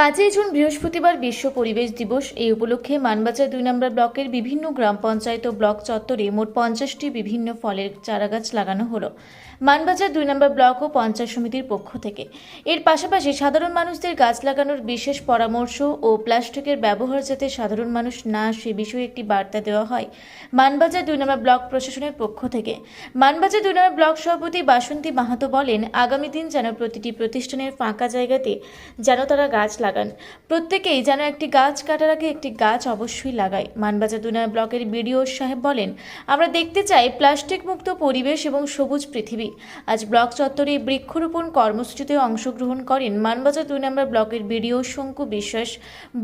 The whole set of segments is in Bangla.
5ই জুন বৃহস্পতিবার বিশ্ব পরিবেশ দিবস। এই উপলক্ষে মানবাজার 2 নম্বর ব্লকের বিভিন্ন গ্রাম পঞ্চায়েত ও ব্লক চত্বরে মোট 50টি বিভিন্ন ফলের চারাগাছ লাগানো হলো মানবাজার 2 নম্বর ব্লক ও পঞ্চায়েত সমিতির পক্ষ থেকে। এর পাশাপাশি সাধারণ মানুষদের গাছ লাগানোর বিশেষ পরামর্শ ও প্লাস্টিকের ব্যবহার যাতে সাধারণ মানুষ না সে বিষয়ে একটি বার্তা দেওয়া হয় মানবাজার 2 নম্বর ব্লক প্রশাসনের পক্ষ থেকে। মানবাজার 2 নম্বর ব্লক সভাপতি বাসন্তী মাহাতো বলেন, আগামী দিন যেন প্রতিটি প্রতিষ্ঠানের ফাঁকা জায়গাতে যেন তারা গাছ লাগান, প্রত্যেকেই যেন একটি গাছ কাটার আগে একটি গাছ অবশ্যই লাগায়। মানবাজার 2 নম্বর ব্লকের বিডিও সাহেব বলেন, আমরা দেখতে চাই প্লাস্টিক মুক্ত পরিবেশ এবং সবুজ পৃথিবী। আজ ব্লক চত্বরে বৃক্ষরোপণ কর্মসূচিতে অংশগ্রহণ করেন মানবাজার 2 নম্বর ব্লকের বিডিও শঙ্কু বিশ্বাস,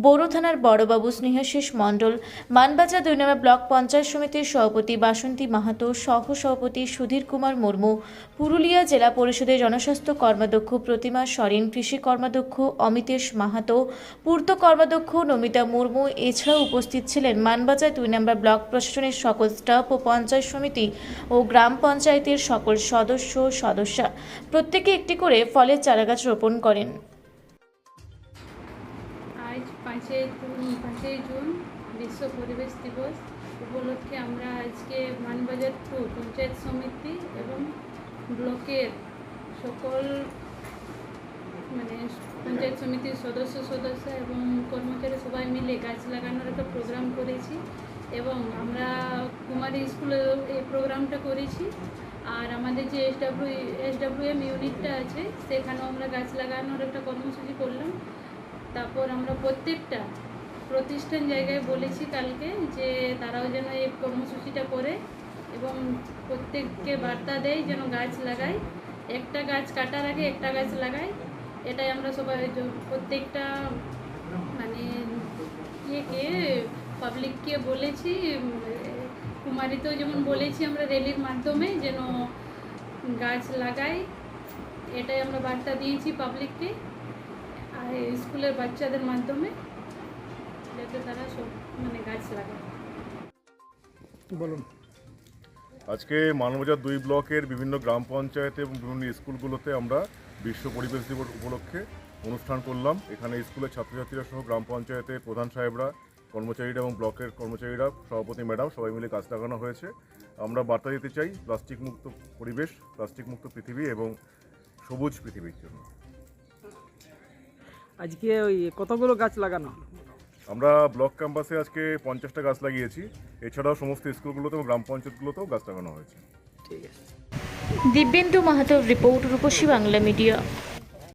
বড়ো থানার বড়বাবু স্নেহাশিস মণ্ডল, মানবাজার 2 নম্বর ব্লক পঞ্চায়েত সমিতির সভাপতি বাসন্তী মাহাতো, সহ সভাপতি সুধীর কুমার মুর্মু, পুরুলিয়া জেলা পরিষদের জনস্বাস্থ্য কর্মাধ্যক্ষ প্রতিমা সরেন, কৃষি কর্মাধ্যক্ষ অমিতেশ মাহাতো, পূর্ত কর্মাধ্যক্ষ নমিতা মুর্মু। এছাড়াও উপস্থিত ছিলেন মানবাজার 2 নম্বর ব্লক প্রশাসনের সকল স্টাফ ও পঞ্চায়েত সমিতি ও গ্রাম পঞ্চায়েতের সকল সদস্য সদস্যা। প্রত্যেকে একটি করে ফলের চারাগাছ রোপণ করেন। আজ 5ই জুন বিশ্ব পরিবেশ দিবস উপলক্ষে আমরা আজকে মানবাজার 2 পঞ্চায়েত সমিতি এবং ব্লকের সকল পঞ্চায়েত সমিতির সদস্য এবং কর্মচারী সবাই মিলে গাছ লাগানোর একটা প্রোগ্রাম করেছি এবং আমরা কুমারী স্কুলে এই প্রোগ্রামটা করেছি। আর আমাদের যে এসডব্লিউএম ইউনিটটা আছে সেখানেও আমরা গাছ লাগানোর একটা কর্মসূচি করলাম। তারপর আমরা প্রত্যেকটা প্রতিষ্ঠান জায়গায় বলেছি কালকে যে তারাও যেন এই কর্মসূচিটা করে এবং প্রত্যেককে বার্তা দেয় যেন গাছ লাগায়, একটা গাছ কাটার আগে একটা গাছ লাগায়। এটাই আমরা সবাই প্রত্যেকটা পাবলিককে বলেছি, কুমারীতেও যেমন বলেছি আমরা র্যালির মাধ্যমে যেন গাছ লাগাই, এটাই আমরা বার্তা দিয়েছি পাবলিককে আর স্কুলের বাচ্চাদের মাধ্যমে যাতে তারা সব গাছ লাগায়। বলুন। আজকে মানবাজার 2 ব্লকের বিভিন্ন গ্রাম পঞ্চায়েত এবং বিভিন্ন স্কুলগুলোতে আমরা বিশ্ব পরিবেশ দিবস উপলক্ষে অনুষ্ঠান করলাম। এখানে স্কুলের ছাত্রছাত্রীরা সহ গ্রাম পঞ্চায়েতের প্রধান সাহেবরা, কর্মচারীরা এবং ব্লকের কর্মচারীরা, সভাপতি ম্যাডাম সবাই মিলে গাছ লাগানো হয়েছে। আমরা বার্তা দিতে চাই প্লাস্টিক মুক্ত পরিবেশ, প্লাস্টিক মুক্ত পৃথিবী এবং সবুজ পৃথিবীর জন্য। আজকে কতগুলো গাছ লাগানো? আমরা ব্লক ক্যাম্পাসে আজকে 50টা গাছ লাগিয়েছি। এছাড়াও সমস্ত স্কুলগুলোতে এবং গ্রাম পঞ্চায়েতগুলোতেও গাছ লাগানো হয়েছে। ঠিক আছে। দিব্যেন্দু মাহাতোর রিপোর্ট, রূপসী বাংলা মিডিয়া।